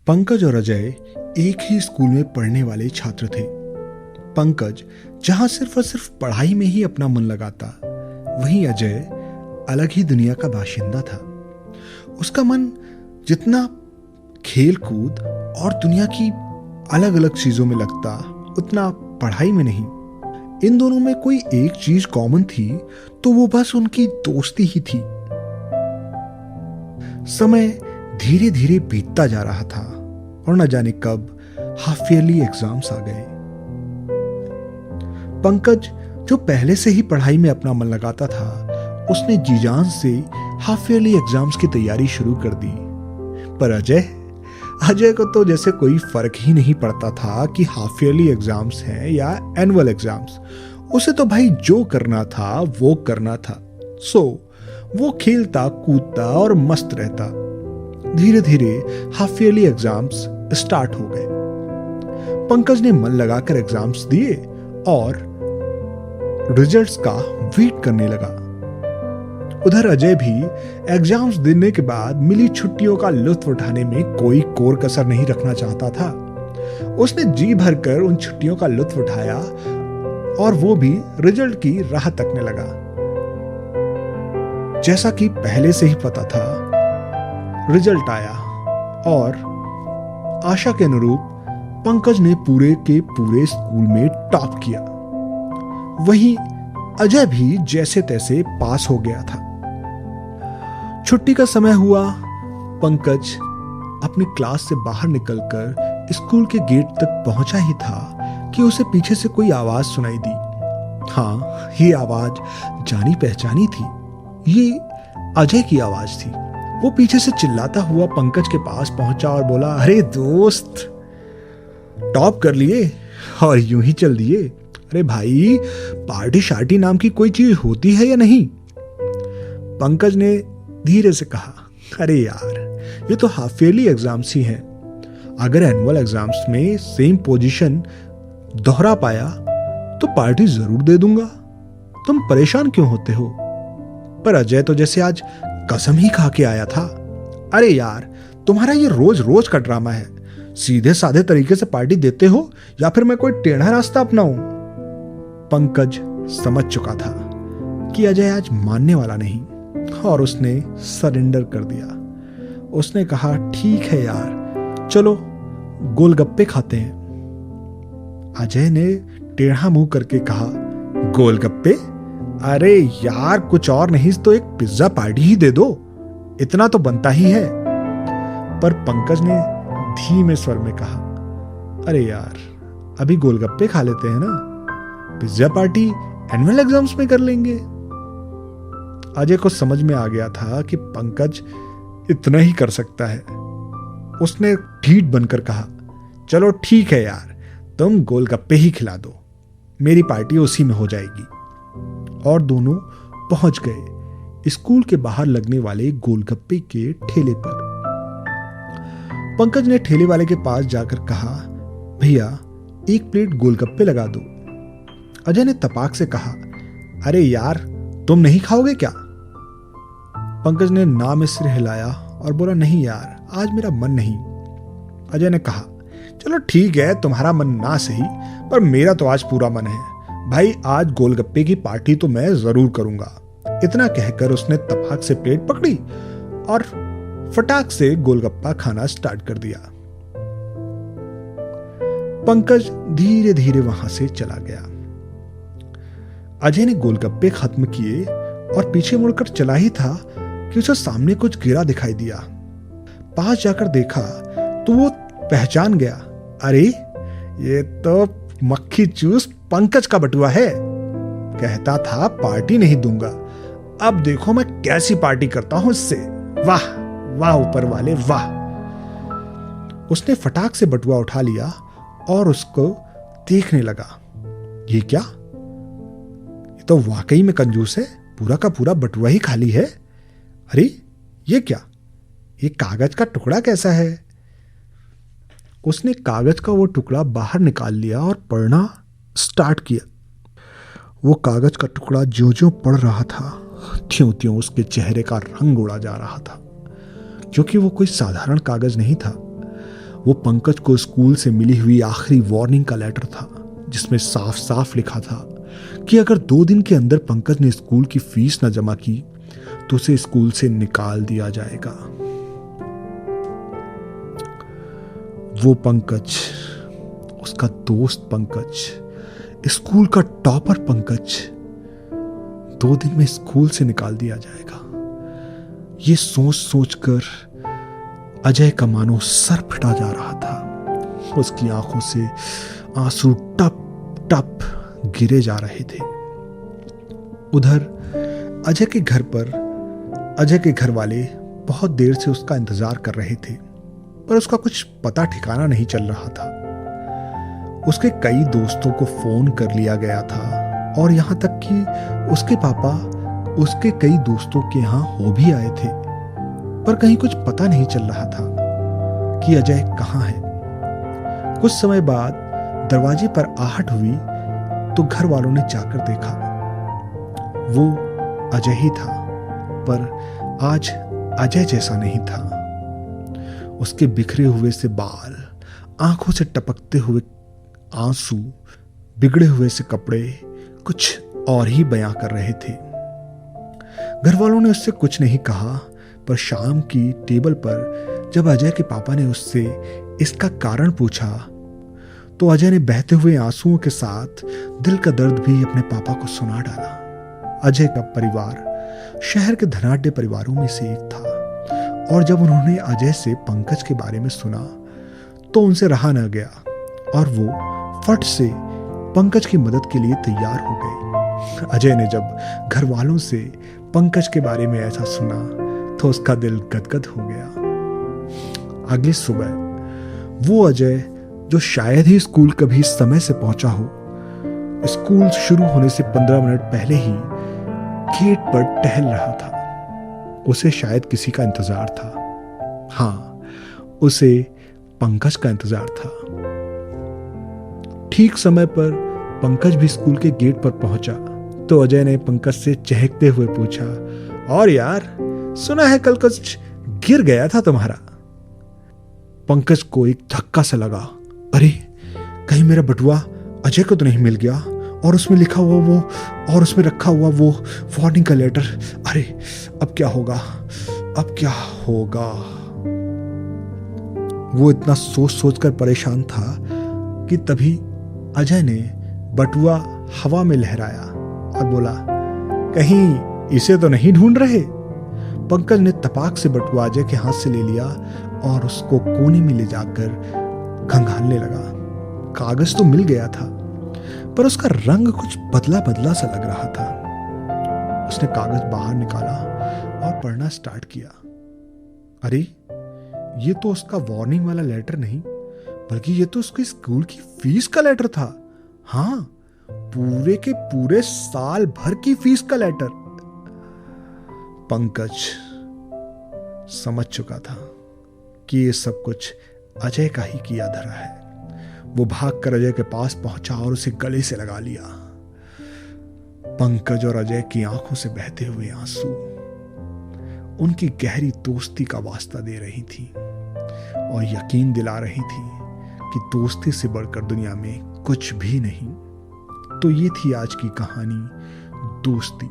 पंकज और अजय एक ही स्कूल में पढ़ने वाले छात्र थे। पंकज जहां सिर्फ और सिर्फ पढ़ाई में ही अपना मन लगाता, वहीं अजय अलग ही दुनिया का बाशिंदा था। उसका मन जितना खेल कूद और दुनिया की अलग अलग चीजों में लगता, उतना पढ़ाई में नहीं। इन दोनों में कोई एक चीज कॉमन थी, तो वो बस उनकी दोस्ती ही थी। समय धीरे धीरे बीतता जा रहा था और न जाने कब हाफ ईयरली एग्जाम्स आ गए। पंकज जो पहले से ही पढ़ाई में अपना मन लगाता था, उसने जी जान से हाफ ईयरली एग्जाम्स की तैयारी शुरू कर दी। पर अजय को तो जैसे कोई फर्क ही नहीं पड़ता था कि हाफ ईयरली एग्जाम्स हैं या एनुअल एग्जाम्स। उसे तो भाई जो करना था वो करना था। सो वो खेलता कूदता और मस्त रहता। धीरे धीरे हाफ ईयरली एग्जाम्स स्टार्ट हो गए। पंकज ने मन लगाकर एग्जाम्स दिए और रिजल्ट्स का वेट करने लगा। उधर अजय भी एग्जाम्स देने के बाद मिली छुट्टियों का लुत्फ उठाने में कोई कोर कसर नहीं रखना चाहता था। उसने जी भरकर उन छुट्टियों का लुत्फ उठाया और वो भी रिजल्ट की राह तकने लगा। जैसा कि पहले से ही पता था, रिजल्ट आया और आशा के अनुरूप पंकज ने पूरे के पूरे स्कूल में टॉप किया। वहीं अजय भी जैसे तैसे पास हो गया था। छुट्टी का समय हुआ। पंकज अपनी क्लास से बाहर निकलकर स्कूल के गेट तक पहुंचा ही था कि उसे पीछे से कोई आवाज सुनाई दी। हाँ, ये आवाज जानी पहचानी थी। ये अजय की आवाज थी। वो पीछे से चिल्लाता हुआ पंकज के पास पहुंचा और बोला, अरे दोस्त, टॉप कर लिए और यूं ही चल दिए। अरे भाई, पार्टी शार्टी नाम की कोई चीज होती है या नहीं? पंकज ने धीरे से कहा, अरे यार, ये तो हाफ ईयरली एग्जाम्स ही हैं। अगर एनुअल एग्जाम्स में सेम पोजीशन दोहरा पाया तो पार्टी जरूर दे दूंगा। तुम परेशान क्यों होते हो? पर अजय तो जैसे आज कसम ही खा के आया था। अरे यार, तुम्हारा ये रोज रोज का ड्रामा है। सीधे साधे तरीके से पार्टी देते हो या फिर मैं कोई टेढ़ा रास्ता अपनाऊं? पंकज समझ चुका था कि अजय आज मानने वाला नहीं और उसने सरेंडर कर दिया। उसने कहा, ठीक है यार, चलो गोलगप्पे खाते हैं। अजय ने टेढ़ा मुंह करके कहा, गोलगप्पे? अरे यार, कुछ और नहीं तो एक पिज्जा पार्टी ही दे दो, इतना तो बनता ही है। पर पंकज ने धीमे स्वर में कहा, अरे यार, अभी गोलगप्पे खा लेते हैं ना, पिज्जा पार्टी एनुअल एग्जाम्स में कर लेंगे। अजय को समझ में आ गया था कि पंकज इतना ही कर सकता है। उसने ढीठ बनकर कहा, चलो ठीक है यार, तुम गोलगप्पे ही खिला दो, मेरी पार्टी उसी में हो जाएगी। और दोनों पहुंच गए स्कूल के बाहर लगने वाले गोलगप्पे के ठेले पर। पंकज ने ठेले वाले के पास जाकर कहा, भैया, एक प्लेट गोलगप्पे लगा दो। अजय ने तपाक से कहा, अरे यार, तुम नहीं खाओगे क्या? पंकज ने ना में सिर हिलाया और बोला, नहीं यार, आज मेरा मन नहीं। अजय ने कहा, चलो ठीक है, तुम्हारा मन ना सही, पर मेरा तो आज पूरा मन है भाई। आज गोलगप्पे की पार्टी तो मैं जरूर करूंगा। इतना कहकर उसने तपाक से प्लेट पकड़ी और फटाक से गोलगप्पा खाना स्टार्ट कर दिया। पंकज धीरे धीरे वहां से चला गया। अजय ने गोलगप्पे खत्म किए और पीछे मुड़कर चला ही था कि उसे सामने कुछ गिरा दिखाई दिया। पास जाकर देखा तो वो पहचान गया, अरे ये तो मक्खी चूस पंकज का बटुआ है। कहता था पार्टी नहीं दूंगा, अब देखो मैं कैसी पार्टी करता हूं इससे। वाह वाह ऊपर वाले वाह। उसने फटाक से बटुआ उठा लिया और उसको देखने लगा। ये क्या? ये तो वाकई में कंजूस है, पूरा का पूरा बटुआ ही खाली है। अरे ये क्या? ये कागज का टुकड़ा कैसा है? उसने कागज का वो टुकड़ा बाहर निकाल लिया और पढ़ना स्टार्ट किया। वो कागज का टुकड़ा ज्यों ज्यों पढ़ रहा था, त्यों त्यों उसके चेहरे का रंग उड़ा जा रहा था, क्योंकि वो कोई साधारण कागज नहीं था। वो पंकज को स्कूल से मिली हुई आखिरी वार्निंग का लेटर था, जिसमें साफ साफ लिखा था कि अगर 2 दिन के अंदर पंकज ने स्कूल की फीस न जमा की तो उसे स्कूल से निकाल दिया जाएगा। वो पंकज, उसका दोस्त पंकज, स्कूल का टॉपर पंकज 2 दिन में स्कूल से निकाल दिया जाएगा। ये सोच सोचकर अजय का मानो सर फटा जा रहा था। उसकी आंखों से आंसू टप टप गिरे जा रहे थे। उधर अजय के घर पर अजय के घर वाले बहुत देर से उसका इंतजार कर रहे थे, पर उसका कुछ पता ठिकाना नहीं चल रहा था। उसके कई दोस्तों को फोन कर लिया गया था और यहां तक कि उसके पापा उसके कई दोस्तों के यहां हो भी आए थे, पर कहीं कुछ पता नहीं चल रहा था कि अजय कहां है। कुछ समय बाद दरवाजे पर आहट हुई तो घर वालों ने जाकर देखा। वो अजय ही था, पर आज अजय जैसा नहीं था। उसके बिखरे हुए से बाल, आंखों से टपकते हुए आंसू, बिगड़े हुए से कपड़े कुछ और ही बयां कर रहे थे। घर वालों ने उससे कुछ नहीं कहा, पर शाम की टेबल पर जब अजय के पापा ने उससे इसका कारण पूछा तो अजय ने बहते हुए आंसुओं के साथ दिल का दर्द भी अपने पापा को सुना डाला। अजय का परिवार शहर के धनाढ्य परिवारों में से एक था और जब उन्होंने अजय से पंकज के बारे में सुना तो उनसे रहा न गया और वो फट से पंकज की मदद के लिए तैयार हो गए। अजय ने जब घर वालों से पंकज के बारे में ऐसा सुना तो उसका दिल गदगद हो गया। अगली सुबह वो अजय, जो शायद ही स्कूल कभी समय से पहुंचा हो, स्कूल शुरू होने से 15 मिनट पहले ही गेट पर टहल रहा था। उसे शायद किसी का इंतजार था। हाँ, उसे पंकज का इंतजार था। ठीक समय पर पंकज भी स्कूल के गेट पर पहुंचा तो अजय ने पंकज से चहकते हुए पूछा, और यार, सुना है कल कुछ गिर गया था तुम्हारा। पंकज को एक धक्का सा लगा। अरे, कहीं मेरा बटुआ अजय को तो नहीं मिल गया और उसमें लिखा हुआ वो और उसमें रखा हुआ वो वार्निंग का लेटर। अरे, अब क्या होगा, अब क्या होगा। वो इतना सोच सोचकर परेशान था कि तभी अजय ने बटुआ हवा में लहराया और बोला, कहीं इसे तो नहीं ढूंढ रहे। पंकज ने तपाक से बटुआ अजय के हाथ से ले लिया और उसको कोने में ले जाकर खंगालने लगा। कागज तो मिल गया था, पर उसका रंग कुछ बदला बदला सा लग रहा था। उसने कागज बाहर निकाला और पढ़ना स्टार्ट किया। अरे, ये तो उसका वार्निंग वाला लेटर नहीं, बल्कि ये तो उसकी स्कूल की फीस का लेटर था। हाँ, पूरे के पूरे साल भर की फीस का लेटर। पंकज समझ चुका था कि ये सब कुछ अजय का ही किया धरा है। वो भागकर अजय के पास पहुंचा और उसे गले से लगा लिया। पंकज और अजय की आंखों से बहते हुए आंसू उनकी गहरी दोस्ती का वास्ता दे रही थी और यकीन दिला रही थी कि दोस्ती से बढ़कर दुनिया में कुछ भी नहीं। तो ये थी आज की कहानी, दोस्ती।